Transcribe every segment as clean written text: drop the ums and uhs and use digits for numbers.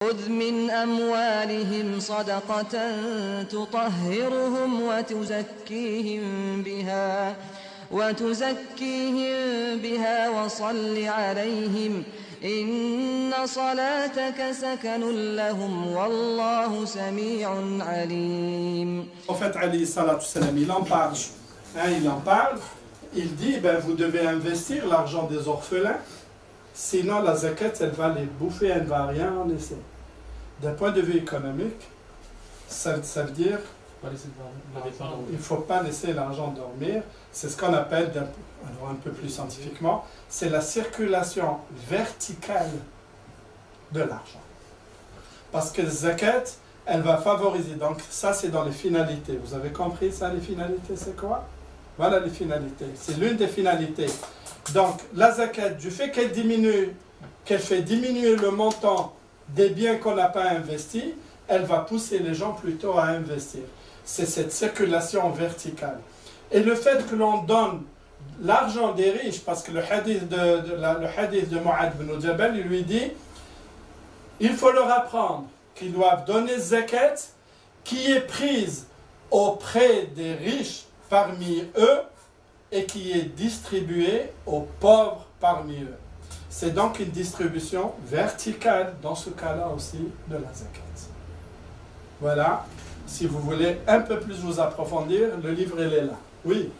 خذ من أموالهم صدقة تطهرهم وتزكيهم بها وصل عليهم إن صلاتك سكن لهم والله سميع عليم. En fait, alayhi salatu salam, il en parle. Il dit, ben, vous devez investir l'argent des orphelins, sinon la zakat, elle va les bouffer, elle ne va rien en laisser. D'un point de vue économique, ça veut dire il ne faut pas laisser l'argent dormir. C'est ce qu'on appelle, alors un peu plus scientifiquement, c'est la circulation verticale de l'argent. Parce que la zakat, elle va favoriser, donc ça c'est dans les finalités. Vous avez compris ça, les finalités, c'est quoi? Voilà les finalités, c'est l'une des finalités. Donc la zakat, du fait qu'elle diminue, qu'elle fait diminuer le montant des biens qu'on n'a pas investis, elle va pousser les gens plutôt à investir. C'est cette circulation verticale. Et le fait que l'on donne l'argent des riches, parce que le hadith de Mu'adh ibn Jabal, il lui dit, il faut leur apprendre qu'ils doivent donner zakat qui est prise auprès des riches parmi eux et qui est distribuée aux pauvres parmi eux. C'est donc une distribution verticale dans ce cas-là aussi de la zakat. Voilà, si vous voulez un peu plus vous approfondir, le livre il est là. Oui.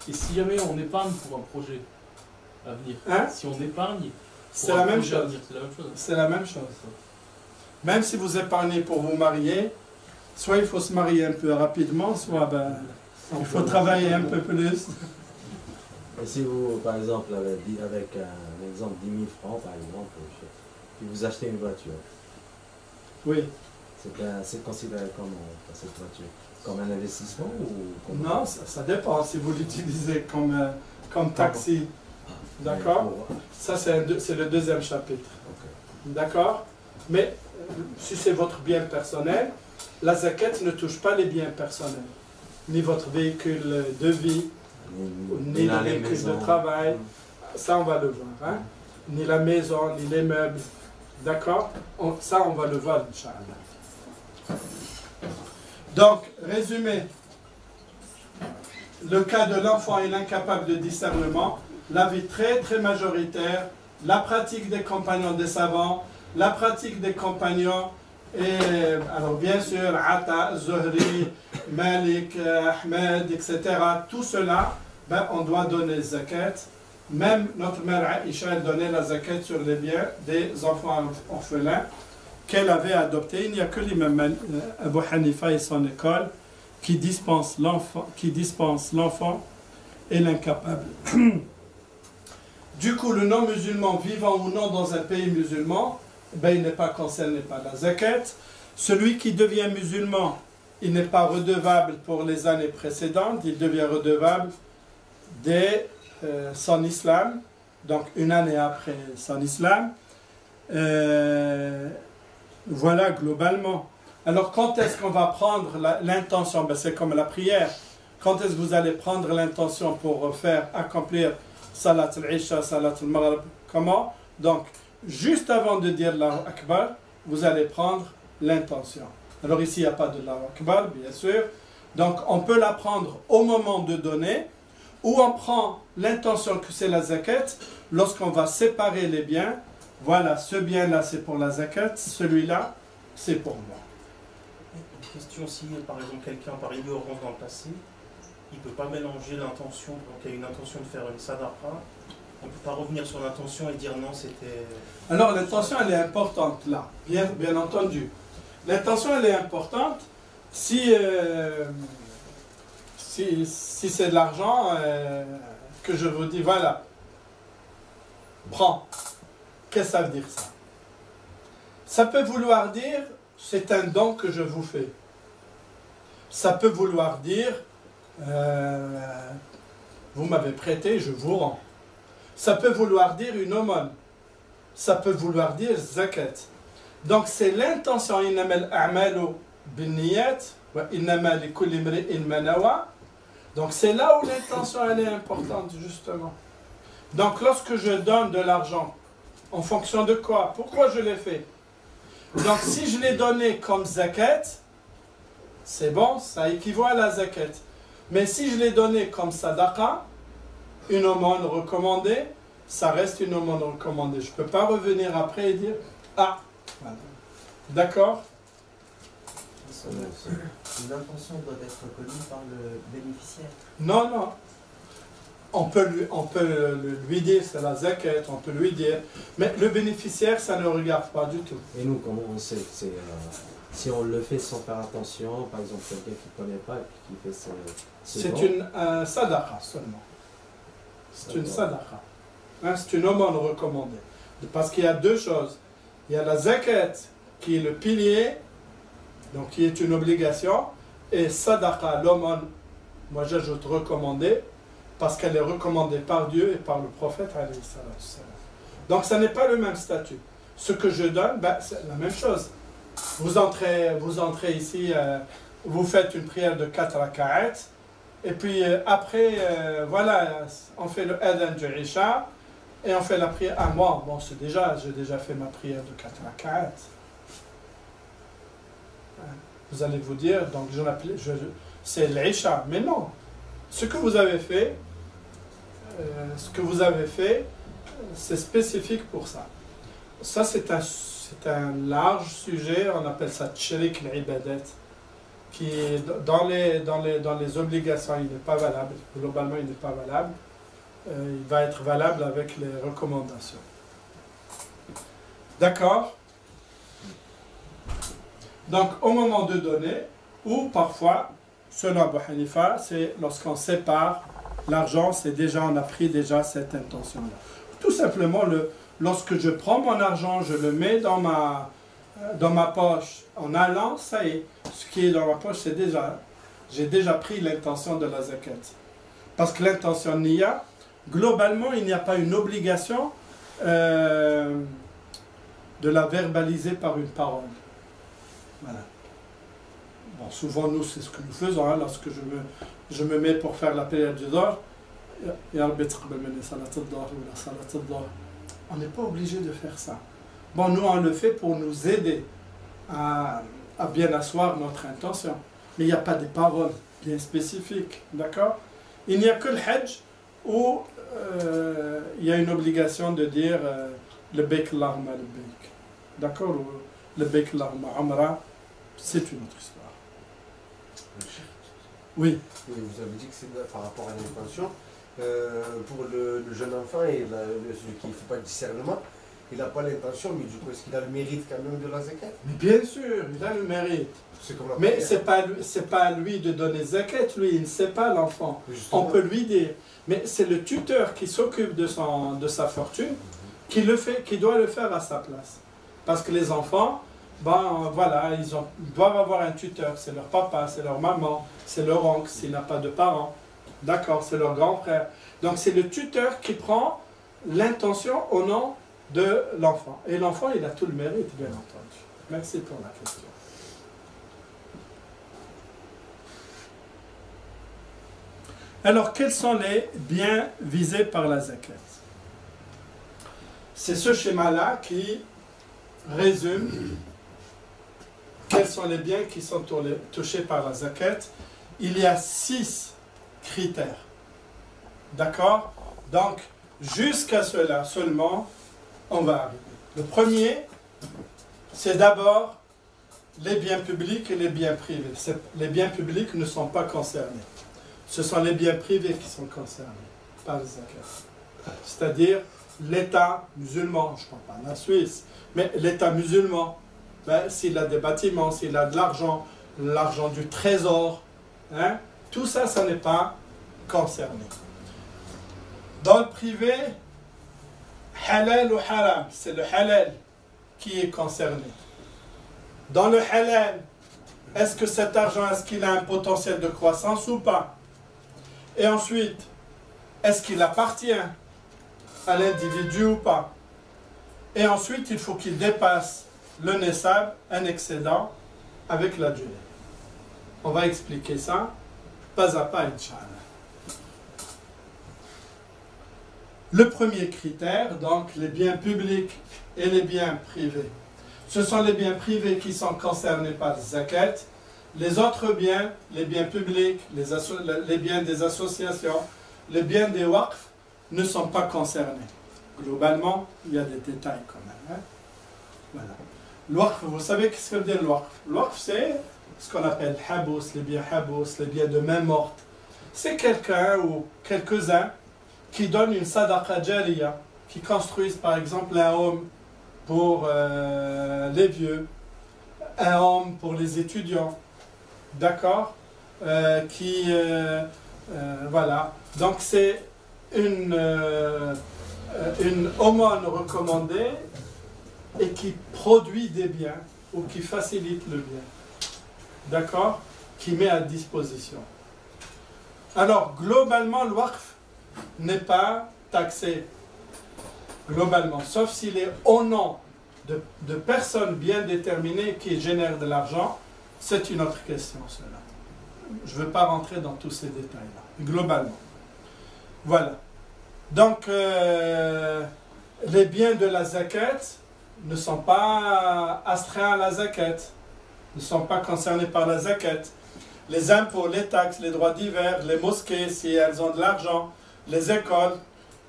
Et si jamais on épargne pour un projet à venir, si on épargne, c'est la même chose. C'est la même chose. Même si vous épargnez pour vous marier, soit il faut se marier un peu rapidement, soit il faut travailler un peu plus. Et si vous, par exemple, avec un exemple 10 000 francs, par exemple, puis vous achetez une voiture, oui. C'est considéré comme cette voiture? Comme un investissement ou comme... Non, ça dépend si vous l'utilisez comme taxi. D'accord? Ça, c'est le deuxième chapitre. Okay. D'accord? Mais si c'est votre bien personnel, la zakat ne touche pas les biens personnels. Ni votre véhicule de vie, ni le véhicule de travail. Ça, on va le voir. Hein? Ni la maison, ni les meubles. D'accord? Ça, on va le voir, Inch'Allah. Donc, résumé. Le cas de l'enfant et l'incapable de discernement, l'avis très très majoritaire, la pratique des compagnons des savants, la pratique des compagnons, et alors bien sûr, Ata, Zuhri, Malik, Ahmed, etc. Tout cela, on doit donner zakat. Même notre mère Aïcha, elle donnait la zakat sur les biens des enfants orphelins qu'elle avait adoptés. Il n'y a que l'imam Abu Hanifa et son école qui dispensent l'enfant et l'incapable. Du coup, le non-musulman vivant ou non dans un pays musulman, il n'est pas concerné par la zakat. Celui qui devient musulman, il n'est pas redevable pour les années précédentes, il devient redevable dès son islam, donc une année après son islam. Voilà globalement. Alors quand est-ce qu'on va prendre l'intention? C'est comme la prière. Quand est-ce que vous allez prendre l'intention pour faire accomplir Salat al-Isha, Salat al-Maghrib? Comment? Donc, juste avant de dire Allahu Akbar, vous allez prendre l'intention. Alors ici, il n'y a pas de Allahu Akbar, bien sûr. Donc, on peut la prendre au moment de donner, ou on prend l'intention que c'est la zakat lorsqu'on va séparer les biens. Voilà, ce bien-là, c'est pour la zakat, celui-là, c'est pour moi. Une question, si par exemple quelqu'un par ignorance dans le passé, il ne peut pas mélanger l'intention, donc il y a une intention de faire une sadaqa, on ne peut pas revenir sur l'intention et dire non, c'était... Alors l'intention, elle est importante là, bien entendu. L'intention, elle est importante si c'est de l'argent que je vous dis, voilà, prends. Qu'est-ce que ça veut dire ça? Ça peut vouloir dire, c'est un don que je vous fais. Ça peut vouloir dire, vous m'avez prêté, je vous rends. Ça peut vouloir dire une aumône. Ça peut vouloir dire zakat. Donc c'est l'intention, innamal a'malu binniyat wa innama likulli imri'in ma nawa. Donc c'est là où l'intention elle est importante justement. Donc lorsque je donne de l'argent En fonction de quoi? Pourquoi je l'ai fait? Donc si je l'ai donné comme zakat, c'est bon, ça équivaut à la zakat. Mais si je l'ai donné comme sadaqa, une aumône recommandée, ça reste une aumône recommandée. Je ne peux pas revenir après et dire « Ah, voilà. » D'accord? L'intention doit être connue par le bénéficiaire. Non, non. On peut lui dire, c'est la zakat, on peut lui dire. Mais le bénéficiaire, ça ne regarde pas du tout. Et nous, comment on sait que c'est... si on le fait sans faire attention, par exemple, quelqu'un qui ne connaît pas et qui fait c'est une sadaqa seulement. C'est une sadaqa. Hein, c'est une aumône recommandée. Parce qu'il y a deux choses. Il y a la zakat, qui est le pilier, donc qui est une obligation, et sadaqa, l'aumône, moi j'ajoute recommandée, parce qu'elle est recommandée par Dieu et par le prophète. Donc ça n'est pas le même statut. Ce que je donne, ben, c'est la même chose. Vous entrez ici, vous faites une prière de 4 raka'at, et puis après, voilà, on fait le adhan du Isha, et on fait la prière à moi. Bon, j'ai déjà fait ma prière de 4 raka'at. Vous allez vous dire, donc c'est l'Isha, mais non. Ce que vous avez fait, c'est spécifique pour ça. Ça, c'est un large sujet, on appelle ça tshrik al-ibadat, qui dans les obligations, il n'est pas valable. Globalement, il n'est pas valable. Il va être valable avec les recommandations. D'accord? Donc, au moment de donner, ou parfois, selon Abu Hanifa, c'est lorsqu'on sépare l'argent, c'est déjà, on a pris déjà cette intention-là. Tout simplement, lorsque je prends mon argent, je le mets dans ma poche, en allant, ça y est, ce qui est dans ma poche, c'est déjà, j'ai déjà pris l'intention de la zakat. Parce que l'intention niya, globalement, il n'y a pas une obligation de la verbaliser par une parole. Voilà. Bon, souvent, nous, c'est ce que nous faisons, hein, lorsque je me mets pour faire la prière du Dor, on n'est pas obligé de faire ça. Bon, nous, on le fait pour nous aider à bien asseoir notre intention. Mais il n'y a pas de paroles bien spécifiques, d'accord? Il n'y a que le Hajj où il y a une obligation de dire le Bek Allahumma le Bek. D'accord? Ou le Bek Allahumma Amra, c'est une autre histoire. Oui. Et vous avez dit que c'est par rapport à l'intention. Pour le jeune enfant et celui qui ne fait pas de discernement, il n'a pas l'intention, mais du coup, est-ce qu'il a le mérite quand même de la zakat? Mais bien sûr, il a le mérite. Mais ce n'est pas à lui de donner zakat, lui, il ne sait pas l'enfant. On peut lui dire. Mais c'est le tuteur qui s'occupe de sa fortune qui doit le faire à sa place. Parce que les enfants, ben voilà, ils doivent avoir un tuteur. C'est leur papa, c'est leur maman, c'est leur oncle s'il n'a pas de parents. D'accord, c'est leur grand frère. Donc c'est le tuteur qui prend l'intention au nom de l'enfant. Et l'enfant, il a tout le mérite, bien entendu. Merci pour la question. Alors, quels sont les biens visés par la zakat? C'est ce schéma-là qui résume quels sont les biens qui sont touchés par la zakat. Il y a 6 critères. D'accord? Donc, jusqu'à cela seulement, on va arriver. Le premier, c'est d'abord les biens publics et les biens privés. Les biens publics ne sont pas concernés. Ce sont les biens privés qui sont concernés par la zakat. C'est-à-dire l'État musulman, je ne parle pas de la Suisse, mais l'État musulman, ben, s'il a des bâtiments, s'il a de l'argent du trésor, hein, tout ça, ça n'est pas concerné. Dans le privé, halal ou haram, c'est le halal qui est concerné. Dans le halal, est-ce que cet argent, est-ce qu'il a un potentiel de croissance ou pas? Et ensuite, est-ce qu'il appartient à l'individu ou pas? Et ensuite, il faut qu'il dépasse le nesab, un excédent, avec la durée. On va expliquer ça pas à pas, Inch'Allah. Le premier critère, donc les biens publics et les biens privés. Ce sont les biens privés qui sont concernés par zakat. Les autres biens, les biens publics, les biens des associations, les biens des waqf ne sont pas concernés. Globalement, il y a des détails quand même. Hein? Voilà. L'waqf, vous savez ce que veut dire l'waqf? L'waqf, c'est ce qu'on appelle habous, les biens de main morte. C'est quelqu'un ou quelques-uns qui donnent une sadaqa jariya, qui construisent par exemple un home pour les vieux, un home pour les étudiants, d'accord, voilà. Donc c'est une aumône recommandée et qui produit des biens ou qui facilite le bien, d'accord, qui met à disposition. Alors globalement le waqf n'est pas taxé globalement, sauf s'il est au nom de personnes bien déterminées qui génèrent de l'argent. C'est une autre question, cela. Je ne veux pas rentrer dans tous ces détails-là, globalement. Voilà. Donc, les biens de la zakat ne sont pas astreints à la zakat, ne sont pas concernés par la zakat. Les impôts, les taxes, les droits divers, les mosquées, si elles ont de l'argent, les écoles,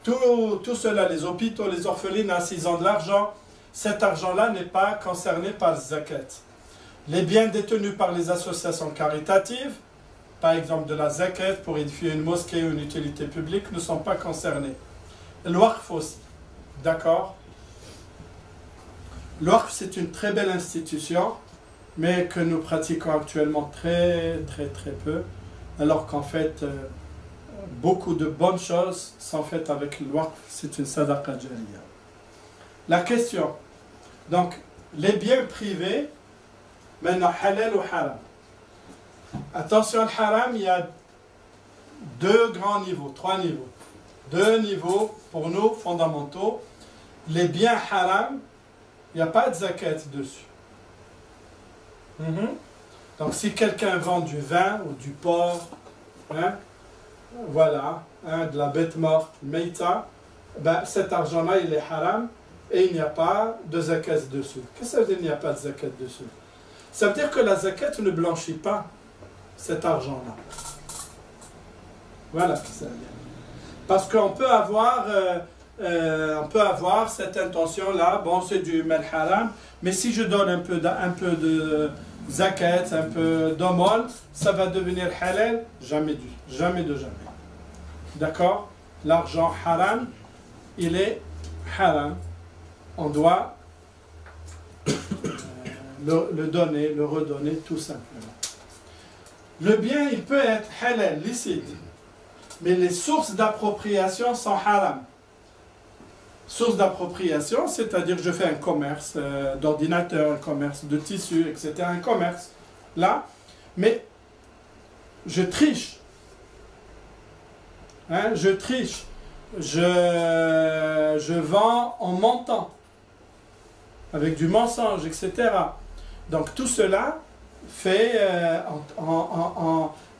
tout cela, les hôpitaux, les orphelinats, s'ils ont de l'argent, cet argent-là n'est pas concerné par zakat. Les biens détenus par les associations caritatives, par exemple de la zakat pour édifier une mosquée ou une utilité publique, ne sont pas concernés. Le waqf aussi, d'accord? Le waqf, c'est une très belle institution, mais que nous pratiquons actuellement très peu, alors qu'en fait, beaucoup de bonnes choses sont faites avec le waqf, c'est une sadaqa jariya. La question, donc, les biens privés, maintenant, halal ou haram. Attention, le haram, il y a trois niveaux. Deux niveaux, pour nous, fondamentaux. Les biens haram, il n'y a pas de zakat dessus. Donc, si quelqu'un vend du vin ou du porc, hein, voilà, hein, de la bête morte, meita, ben, cet argent-là, il est haram et il n'y a pas de zakat dessus. Qu'est-ce que ça veut dire qu'il n'y a pas de zakat dessus? Ça veut dire que la zakat ne blanchit pas cet argent-là. Voilà ce que ça veut dire. Parce qu'on peut avoir, cette intention-là, bon, c'est du mal haram, mais si je donne un peu de zakat, un peu d'aumône, ça va devenir halal? Jamais de jamais. D'accord? L'argent haram, il est haram. On doit le donner, le redonner, tout simplement. Le bien, il peut être halal, licite, mais les sources d'appropriation sont haram. Source d'appropriation, c'est-à-dire je fais un commerce d'ordinateur, un commerce de tissu, etc., un commerce, là, mais je triche. Hein, je triche. Je vends en mentant, avec du mensonge, etc. Donc tout cela fait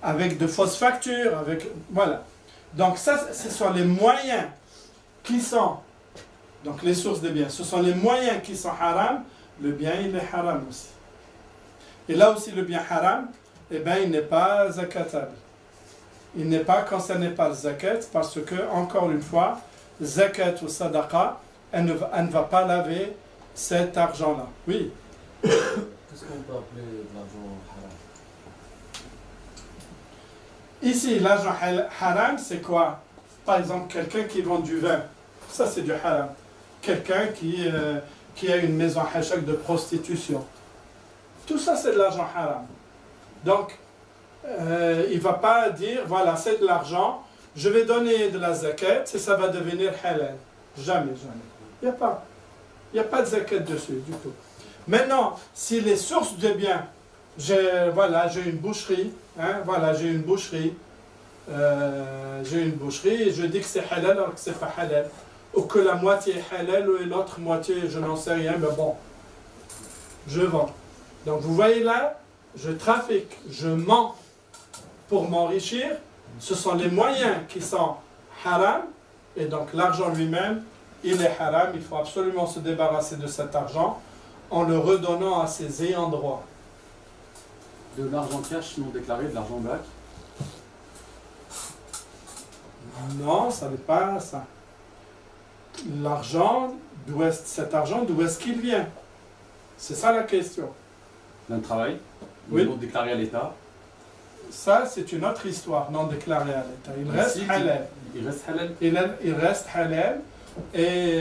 avec de fausses factures, voilà. Donc ça, ce sont les moyens qui sont, donc les sources des biens, ce sont les moyens qui sont haram, le bien il est haram aussi. Et là aussi le bien haram, eh bien il n'est pas zakatable. Il n'est pas concerné par le zakat parce que, encore une fois, zakat ou sadaqa, elle ne va pas laver cet argent-là. Oui. Qu'est-ce qu'on peut appeler de l'argent haram? Ici, l'argent haram, c'est quoi? Par exemple, quelqu'un qui vend du vin. Ça, c'est du haram. Quelqu'un qui a une maison hachak de prostitution. Tout ça, c'est de l'argent haram. Donc, il ne va pas dire, voilà, c'est de l'argent, je vais donner de la zakat et ça va devenir halal. Jamais. Il n'y a pas de zakat dessus du tout. Maintenant, si les sources de biens, j'ai une boucherie, hein, j'ai une boucherie et je dis que c'est halal alors que c'est pas halal, ou que la moitié est halal et l'autre moitié, je n'en sais rien, mais bon, je vends. Donc vous voyez là, je trafique, je mens pour m'enrichir, ce sont les moyens qui sont haram, Et donc l'argent lui-même, il est haram, il faut absolument se débarrasser de cet argent en le redonnant à ses ayants droit. De l'argent cash non déclaré, de l'argent black? Non, ça n'est pas ça. L'argent, cet argent, d'où est-ce qu'il vient? C'est ça la question. D'un travail, oui. Non déclaré à l'État. Ça, c'est une autre histoire, non déclarée à l'État. Il reste halal. Il reste halal. Il reste halal et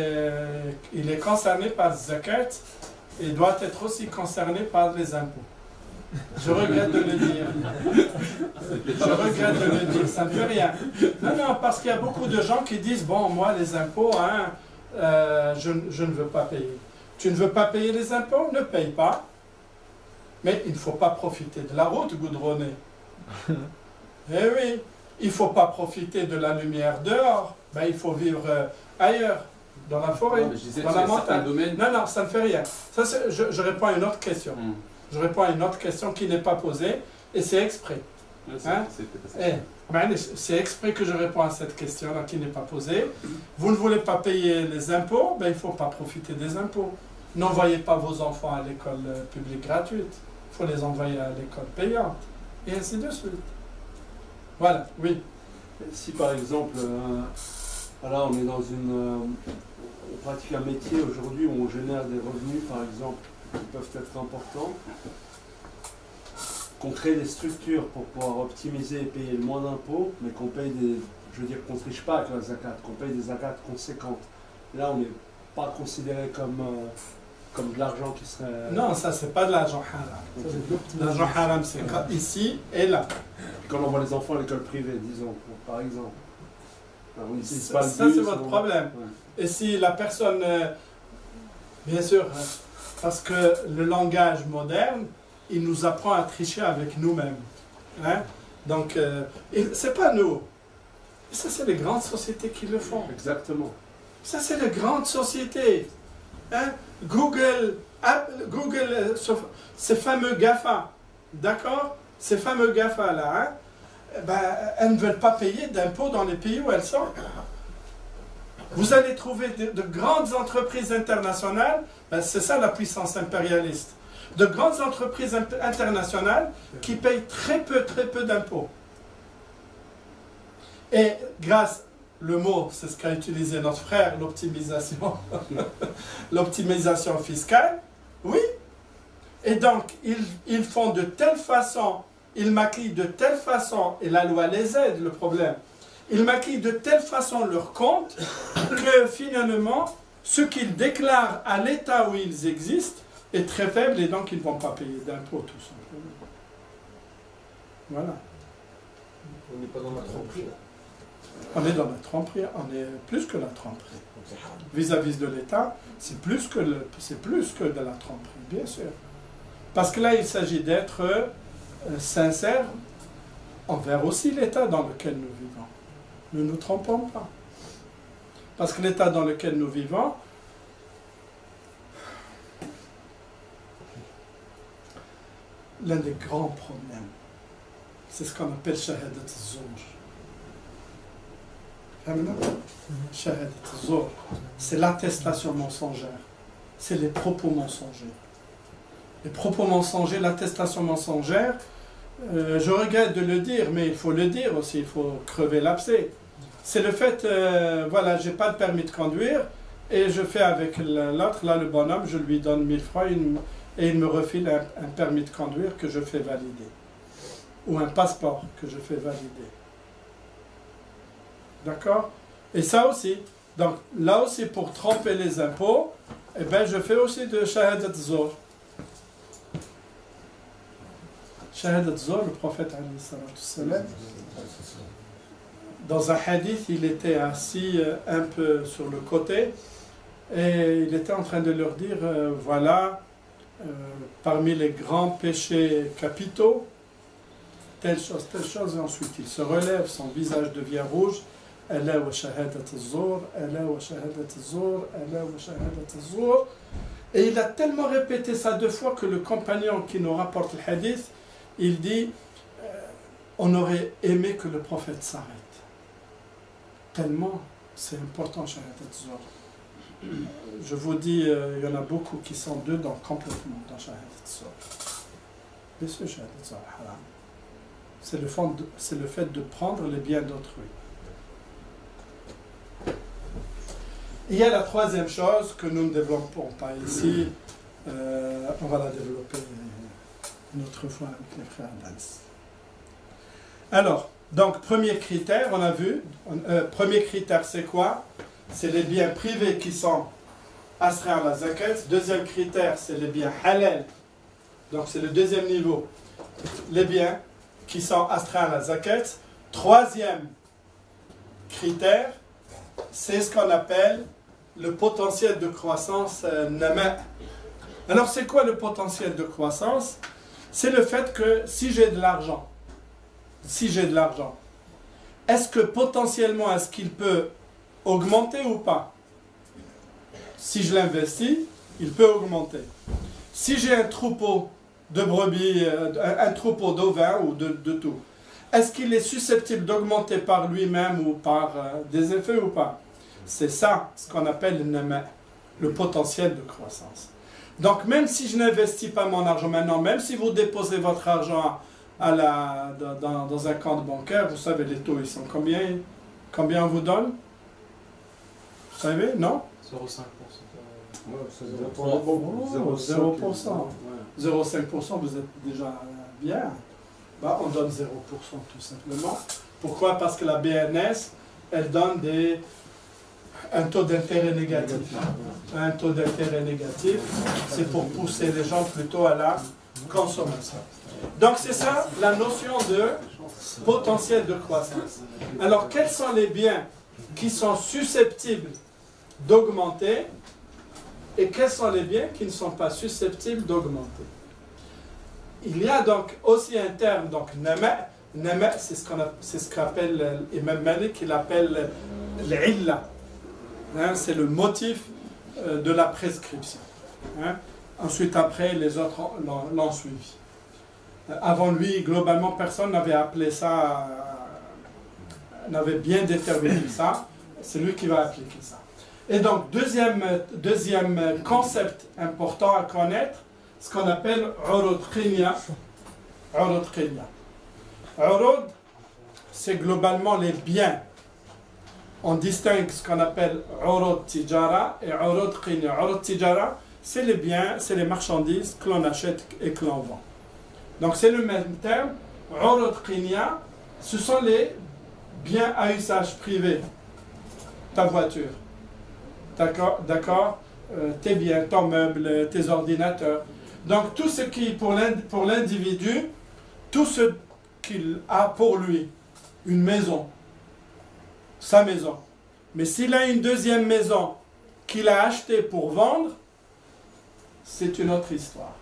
il est concerné par zakat et doit être aussi concerné par les impôts. Je regrette de le dire. Je regrette de le dire, ça ne fait rien. Non, non, parce qu'il y a beaucoup de gens qui disent, bon, moi, les impôts, hein, je ne veux pas payer. Tu ne veux pas payer les impôts? Ne paye pas. Mais il ne faut pas profiter de la route goudronnée. Eh oui, il ne faut pas profiter de la lumière dehors. Ben, il faut vivre ailleurs, dans la forêt, dans la montagne. Non, non, ça ne fait rien. Ça, je réponds à une autre question. Je réponds à une autre question qui n'est pas posée, et c'est exprès. Hein? C'est exprès que je réponds à cette question-là qui n'est pas posée. Vous ne voulez pas payer les impôts, ben, il ne faut pas profiter des impôts. N'envoyez pas vos enfants à l'école publique gratuite. Il faut les envoyer à l'école payante. Et ainsi de suite. Voilà, oui. Si par exemple, voilà, on est dans on pratique un métier aujourd'hui où on génère des revenus, par exemple, qui peuvent être importants, qu'on crée des structures pour pouvoir optimiser et payer le moins d'impôts, mais qu'on paye je veux dire qu'on ne triche pas avec la zakat, qu'on paye des zakats conséquentes. Là, on n'est pas considéré comme de l'argent qui serait... Non, ça, c'est pas de l'argent haram. L'argent haram, c'est ici et là. Quand on voit les enfants à l'école privée, disons, par exemple. Ça, c'est votre problème. Ouais. Et si la personne... bien sûr, parce que le langage moderne, il nous apprend à tricher avec nous-mêmes. Hein? Donc, c'est pas nous. Ça, c'est les grandes sociétés qui le font. Exactement. Ça, c'est les grandes sociétés. Hein? Google, ces fameux GAFA, d'accord? Ces fameux GAFA-là, hein? Ben, elles ne veulent pas payer d'impôts dans les pays où elles sont. Vous allez trouver de grandes entreprises internationales, ben c'est ça la puissance impérialiste, de grandes entreprises internationales qui payent très peu d'impôts. Et grâce, le mot, c'est ce qu'a utilisé notre frère, l'optimisation, l'optimisation fiscale, oui. Et donc, ils font de telle façon, ils maquillent de telle façon, et la loi les aide, le problème, ils maquillent de telle façon leur compte que finalement, ce qu'ils déclarent à l'état où ils existent est très faible et donc ils ne vont pas payer d'impôts tout simplement. Voilà. On n'est pas dans la tromperie là. On est dans la tromperie, on est plus que la tromperie. Vis-à-vis de l'État, c'est plus que de la tromperie, bien sûr. Parce que là, il s'agit d'être sincère envers aussi l'État dans lequel nous vivons. Ne nous trompons pas. Parce que l'État dans lequel nous vivons, l'un des grands problèmes, c'est ce qu'on appelle shahadat al-zour. Shahadat al-zour, c'est l'attestation mensongère. C'est les propos mensongers. Les propos mensongers, l'attestation mensongère, je regrette de le dire, mais il faut le dire aussi, il faut crever l'abcès. C'est le fait, voilà, j'ai pas de permis de conduire, et je fais avec l'autre, là le bonhomme, je lui donne 1000 francs, et il me refile un permis de conduire que je fais valider. Ou un passeport que je fais valider. D'accord? Et ça aussi, donc là aussi pour tromper les impôts, eh ben, je fais aussi de shahadat zour. Shahadat zour, le prophète dans un hadith, il était assis un peu sur le côté et il était en train de leur dire, voilà, parmi les grands péchés capitaux, telle chose, et ensuite il se relève, son visage devient rouge, Ala wa shahadat az-zur, ala wa shahadat az-zur, ala wa shahadat az-zur. Et il a tellement répété ça 2 fois que le compagnon qui nous rapporte le hadith, il dit, on aurait aimé que le prophète s'arrête. Tellement C'est important, Shahadat Zor. Je vous dis, il y en a beaucoup qui sont dedans complètement dans Shahadat Zor. Bien sûr, Shahadat Zor haram. C'est le fait de prendre les biens d'autrui. Il y a la troisième chose que nous ne développons pas ici. On va la développer une autre fois avec les frères d'Ans. Alors, donc, premier critère, on a vu. Premier critère, c'est quoi? C'est les biens privés qui sont astreints à la zakat. Deuxième critère, c'est les biens halal. Donc, c'est le deuxième niveau. Les biens qui sont astreints à la zakat. Troisième critère, c'est ce qu'on appelle le potentiel de croissance nama. Alors, c'est quoi le potentiel de croissance? C'est le fait que si j'ai de l'argent, est-ce que potentiellement, est-ce qu'il peut augmenter ou pas? Si je l'investis, il peut augmenter. Si j'ai un troupeau de brebis, un troupeau d'ovins ou de tout, est-ce qu'il est susceptible d'augmenter par lui-même ou par des effets ou pas? C'est ça, ce qu'on appelle le potentiel de croissance. Donc, même si je n'investis pas mon argent maintenant, même si vous déposez votre argent dans un compte bancaire, vous savez, les taux, ils sont combien? Combien on vous donne? Vous savez, non? 0,5%. 0%. 0,5%, vous êtes déjà bien. Bah, on donne 0% tout simplement. Pourquoi? Parce que la BNS, elle donne un taux d'intérêt négatif. Un taux d'intérêt négatif, c'est pour pousser les gens plutôt à la consommation. Donc c'est ça la notion de potentiel de croissance. Alors quels sont les biens qui sont susceptibles d'augmenter et quels sont les biens qui ne sont pas susceptibles d'augmenter? Il y a donc aussi un terme, donc nama. Nama, c'est ce qu'appelle Imam Malik, il appelle l'illa. Hein, c'est le motif de la prescription. Hein. Ensuite, après, les autres l'ont suivi. Avant lui, globalement, personne n'avait appelé ça, n'avait bien déterminé ça. C'est lui qui va appliquer ça. Et donc, deuxième concept important à connaître, ce qu'on appelle urud qinya. Urud qinya. Urud, c'est globalement les biens. On distingue ce qu'on appelle urud tijara et urud qinya. Urud tijara, c'est les biens, c'est les marchandises que l'on achète et que l'on vend. Donc c'est le même terme. Urud qinya, ce sont les biens à usage privé. Ta voiture, d'accord, tes biens, ton meuble, tes ordinateurs. Donc tout ce qui, pour l'individu, tout ce qu'il a pour lui, une maison, sa maison. Mais s'il a une deuxième maison qu'il a achetée pour vendre, c'est une autre histoire.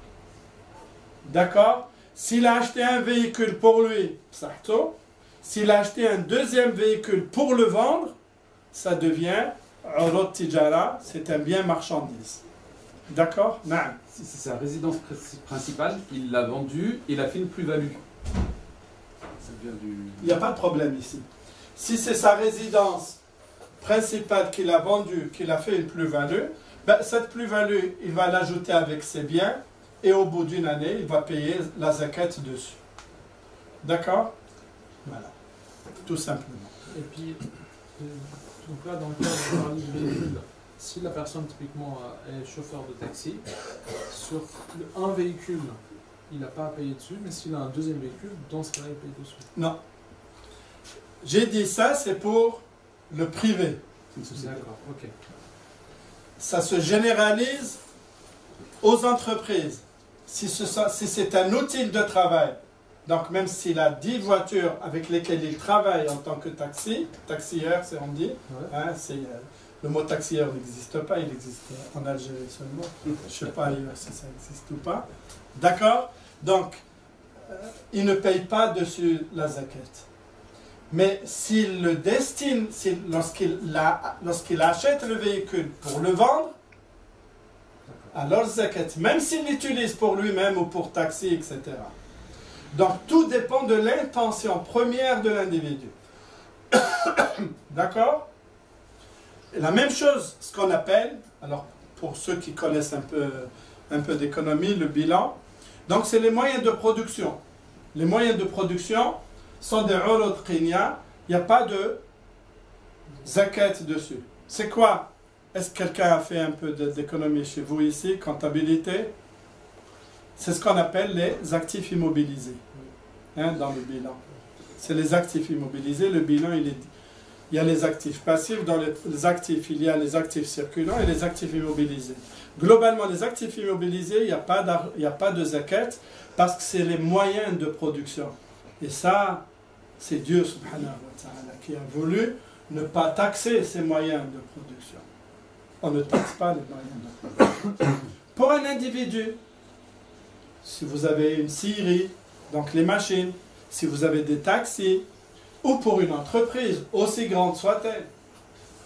D'accord? S'il a acheté un véhicule pour lui, s'il a acheté un deuxième véhicule pour le vendre, ça devient urud tijara, c'est un bien marchandise. D'accord? Non. Si c'est sa résidence principale, il l'a vendue, il a fait une plus-value. Il n'y a pas de problème ici. Si c'est sa résidence principale qu'il a vendue, qu'il a fait une plus-value, ben, cette plus-value, il va l'ajouter avec ses biens et au bout d'une année, il va payer la zakat dessus. D'accord? Voilà. Tout simplement. Et puis, donc là, dans le cas de parler du véhicule, si la personne typiquement est chauffeur de taxi, sur un véhicule, il n'a pas à payer dessus, mais s'il a un deuxième véhicule, dans ce cas-là, il paye dessus. Non. J'ai dit ça, c'est pour le privé. D'accord, ok. Ça se généralise aux entreprises. Si c'est un outil de travail, donc même s'il a 10 voitures avec lesquelles il travaille en tant que taxieur, c'est on dit, Ouais. hein, le mot taxieur n'existe pas, il existe en Algérie seulement. Je ne sais pas ailleurs si ça existe ou pas. D'accord? Donc, il ne paye pas dessus la zakat. Mais s'il le destine, lorsqu'il achète le véhicule pour le vendre, alors zakat, même s'il l'utilise pour lui-même ou pour taxi, etc. Donc tout dépend de l'intention première de l'individu. D'accord? La même chose, ce qu'on appelle, alors pour ceux qui connaissent un peu d'économie, le bilan, donc c'est les moyens de production. Les moyens de production sont des urud qinya, il n'y a pas de zakat dessus. C'est quoi? Est-ce que quelqu'un a fait un peu d'économie chez vous ici, comptabilité? C'est ce qu'on appelle les actifs immobilisés, hein, dans le bilan. C'est les actifs immobilisés, le bilan, il y a les actifs passifs, dans les actifs, il y a les actifs circulants et les actifs immobilisés. Globalement, les actifs immobilisés, il n'y a pas de zakat parce que c'est les moyens de production. Et ça, c'est Dieu subhanahu wa ta'ala qui a voulu ne pas taxer ces moyens de production. On ne taxe pas les moyens de production. Pour un individu, si vous avez une scierie, donc les machines, si vous avez des taxis, ou pour une entreprise, aussi grande soit-elle,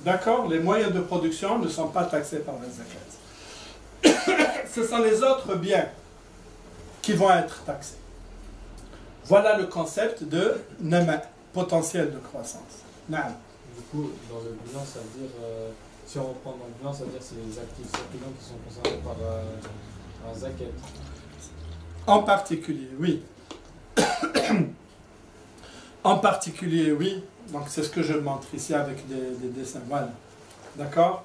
d'accord, les moyens de production ne sont pas taxés par la zakat. Ce sont les autres biens qui vont être taxés. Voilà le concept de nama, potentiel de croissance. Naam. Du coup, dans le bilan, ça veut dire, si on reprend dans le bilan, ça veut dire que c'est les actifs circulants qui sont concernés par un zakat. En particulier, oui. En particulier, oui. Donc c'est ce que je montre ici avec des dessins. Voilà. D'accord?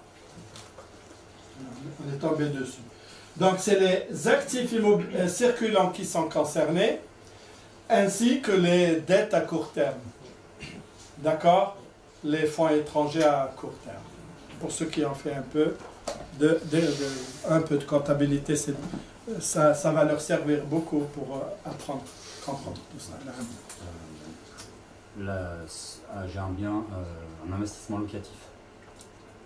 On est tombé dessus. Donc c'est les actifs circulants qui sont concernés, ainsi que les dettes à court terme. D'accord? Les fonds étrangers à court terme. Pour ceux qui ont fait un peu de comptabilité, ça va leur servir beaucoup pour apprendre, comprendre tout ça. J'ai un bien, un investissement locatif.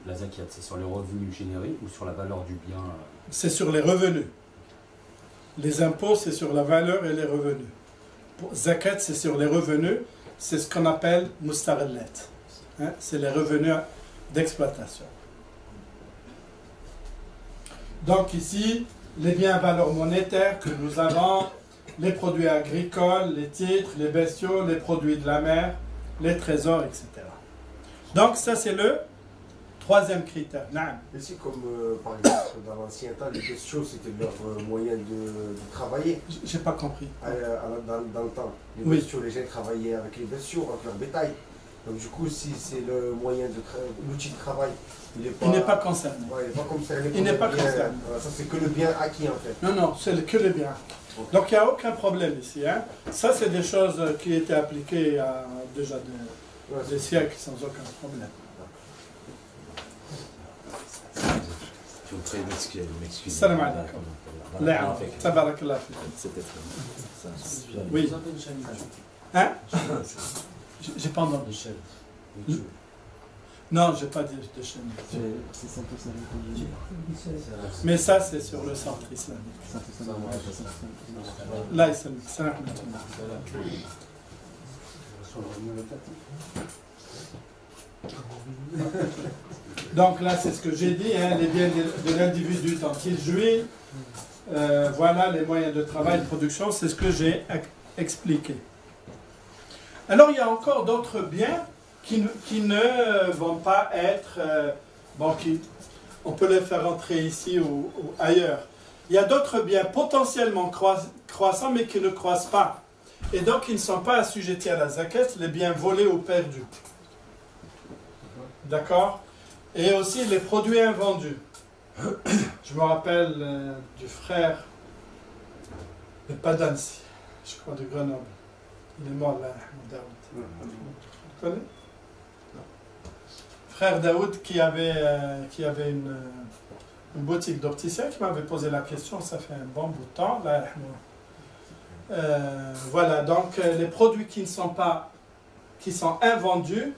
La zakat, c'est sur les revenus générés ou sur la valeur du bien? C'est sur les revenus. Les impôts, c'est sur la valeur et les revenus. Pour zakat, c'est sur les revenus. C'est ce qu'on appelle mustarellet. Hein? C'est les revenus d'exploitation. Donc ici, les biens à valeur monétaire que nous avons, les produits agricoles, les titres, les bestiaux, les produits de la mer, les trésors, etc. Donc ça c'est le troisième critère. Et c'est comme par exemple dans l'ancien temps, les bestiaux c'était leur moyen de travailler. J'ai pas compris. Dans le temps, les Oui. bestiaux, les gens travaillaient avec les bestiaux, avec leur bétail. Donc du coup, si c'est le moyen de l'outil de travail, il n'est pas concerné. Ouais, il n'est pas concerné. Il n'est pas bien, concerné. Ça c'est que le bien acquis en fait. Non, non, c'est que les biens. Okay. Donc il n'y a aucun problème ici. Hein. Ça c'est des choses qui étaient appliquées il y a déjà des siècles sans aucun problème. Je vous prie m'excuser. Salam alaikum. Tabarakallah. C'était ça. Oui. Vous avez une chaîne YouTube. Hein? J'ai pas entendu. Non, j'ai pas de chaîne. C'est 100% Mais ça, c'est sur le centre islamique. Là, c'est un Donc là, c'est ce que j'ai dit, hein, les biens de l'individu tant qu'il jouit. Voilà les moyens de travail, de production, c'est ce que j'ai expliqué. Alors, il y a encore d'autres biens qui ne vont pas être... on peut les faire entrer ici ou ailleurs. Il y a d'autres biens potentiellement croissants, mais qui ne croissent pas. Et donc, ils ne sont pas assujettis à la zakat, les biens volés ou perdus. D'accord? Et aussi les produits invendus. Je me rappelle du frère de Padansi, je crois de Grenoble. Il est mort là, Daoud. Tu connais? Frère Daoud qui avait une boutique d'opticien qui m'avait posé la question, ça fait un bon bout de temps. Là, voilà, donc les produits qui sont invendus,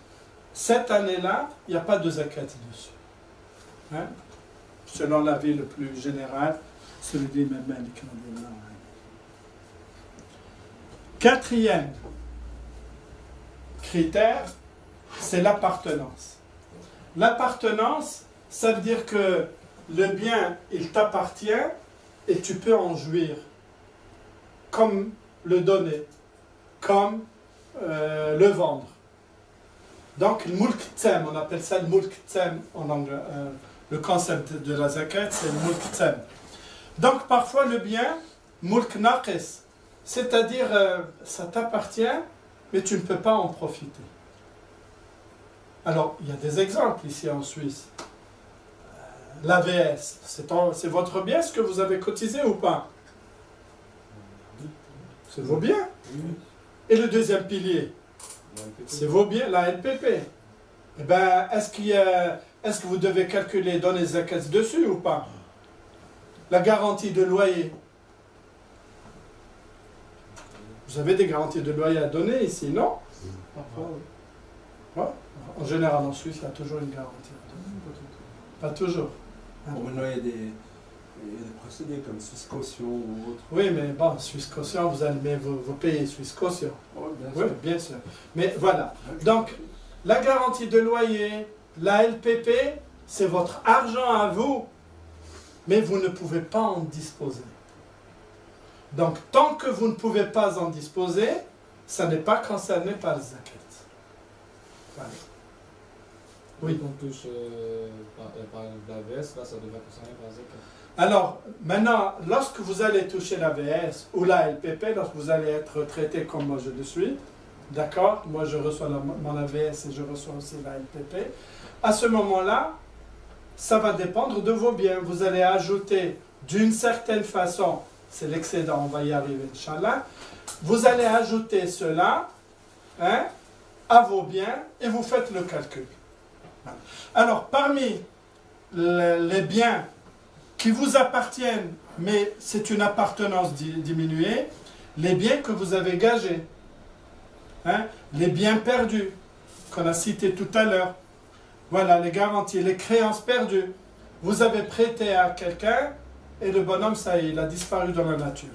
cette année-là, il n'y a pas de zakat dessus. Hein? Selon l'avis le plus général, celui d'Imam Malik. Quatrième critère, c'est l'appartenance. L'appartenance, ça veut dire que le bien, il t'appartient et tu peux en jouir, comme le donner, comme le vendre. Donc, le mulk tsem, on appelle ça le mulk tsem en anglais. Le concept de la zakat, c'est le mulk tsem. Donc, parfois, le bien, mulk naqis, c'est-à-dire, ça t'appartient, mais tu ne peux pas en profiter. Alors, il y a des exemples ici en Suisse. L'AVS, c'est votre bien, ce que vous avez cotisé ou pas? C'est vos biens. Et le deuxième pilier, c'est vos biens, la LPP. Eh bien, est-ce que vous devez calculer, donner zakat dessus ou pas? La garantie de loyer. Vous avez des garanties de loyer à donner ici, non? Parfois, oui. Ouais. En général, en Suisse, il y a toujours une garantie à donner. Pas toujours. Bon, maintenant, il y a des procédés comme Suisse Caution ou autre. Oui, mais bon, Suisse Caution, vous allez vous payer Suisse Caution. Oh, bien Oui, sûr. bien sûr. Mais voilà. Donc, la garantie de loyer, la LPP, c'est votre argent à vous, mais vous ne pouvez pas en disposer. Donc, tant que vous ne pouvez pas en disposer, ça n'est pas concerné par le zakat. Voilà. Oui. Quand on touche par exemple l'AVS, là ça devrait concerner par zakat. Alors, maintenant, lorsque vous allez toucher l'AVS ou la LPP, lorsque vous allez être traité comme moi je le suis, d'accord, moi je reçois mon AVS et je reçois aussi la LPP, à ce moment-là, ça va dépendre de vos biens. Vous allez ajouter d'une certaine façon, c'est l'excédent, on va y arriver, Inch'Allah, vous allez ajouter cela à vos biens et vous faites le calcul. Alors, parmi les biens qui vous appartiennent, mais c'est une appartenance diminuée, les biens que vous avez gagés, les biens perdus, qu'on a cités tout à l'heure, voilà, les garanties, les créances perdues. Vous avez prêté à quelqu'un et le bonhomme, ça y est, il a disparu dans la nature.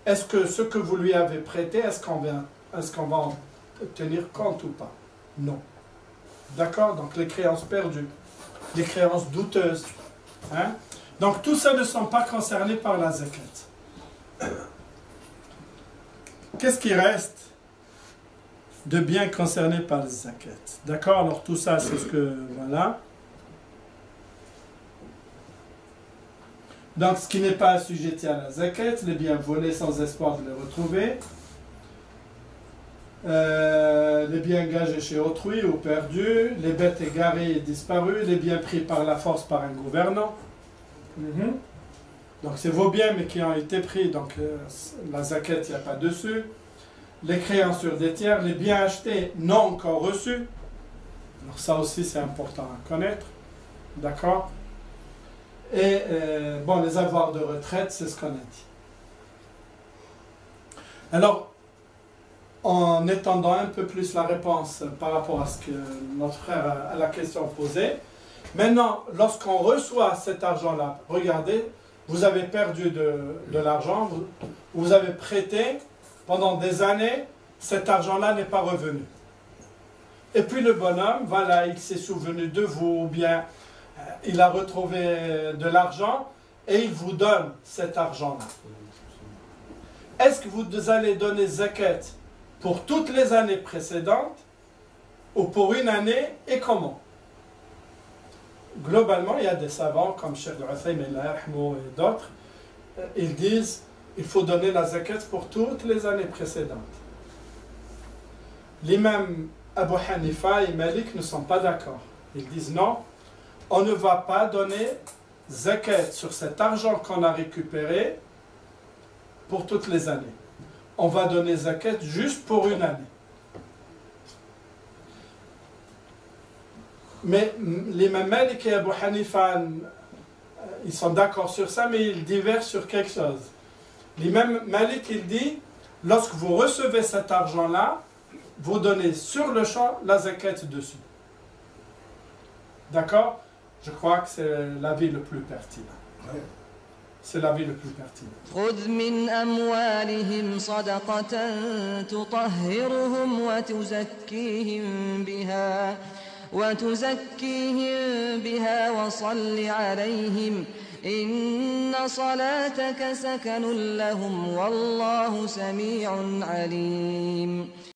Est-ce que ce que vous lui avez prêté, est-ce qu'on va en tenir compte ou pas? Non. D'accord? Donc les créances perdues, les créances douteuses. Donc tout ça ne sont pas concernés par la zakat. Qu'est-ce qui reste de bien concernés par la zakat? D'accord? Alors tout ça, c'est ce que... Voilà. Donc ce qui n'est pas assujetti à la zakat, les biens volés sans espoir de les retrouver, les biens gagés chez autrui ou perdus, les bêtes égarées et disparues, les biens pris par la force par un gouvernant. Donc c'est vos biens mais qui ont été pris, donc la zakat, il n'y a pas dessus. Les créances sur des tiers, les biens achetés non encore reçus. Alors ça aussi c'est important à connaître. D'accord? Et bon, les avoirs de retraite, c'est ce qu'on a dit. Alors, en étendant un peu plus la réponse par rapport à ce que notre frère a la question posée. Maintenant, lorsqu'on reçoit cet argent-là, regardez, vous avez perdu de l'argent, vous avez prêté pendant des années, cet argent-là n'est pas revenu. Et puis le bonhomme, voilà, il s'est souvenu de vous, ou bien il a retrouvé de l'argent et il vous donne cet argent-là. Est-ce que vous allez donner zakat pour toutes les années précédentes ou pour une année et comment? Globalement, il y a des savants comme Cheikh Al-Uthaymin et d'autres, ils disent il faut donner la zakat pour toutes les années précédentes. L'imam Abu Hanifa et Malik ne sont pas d'accord. Ils disent non, on ne va pas donner zakat sur cet argent qu'on a récupéré pour toutes les années. On va donner zakat juste pour une année. Mais l'imam Malik et Abu Hanifa, ils sont d'accord sur ça, mais ils divergent sur quelque chose. L'imam Malik, il dit, lorsque vous recevez cet argent-là, vous donnez sur le champ la zakat dessus. D'accord? Je crois que c'est l'avis le plus pertinent. C'est l'avis le plus pertinent. خذ من أموالهم صدقة تطهرهم وتزكيهم بها وصل عليهم إن صلاتك سكن لهم والله سميع عليم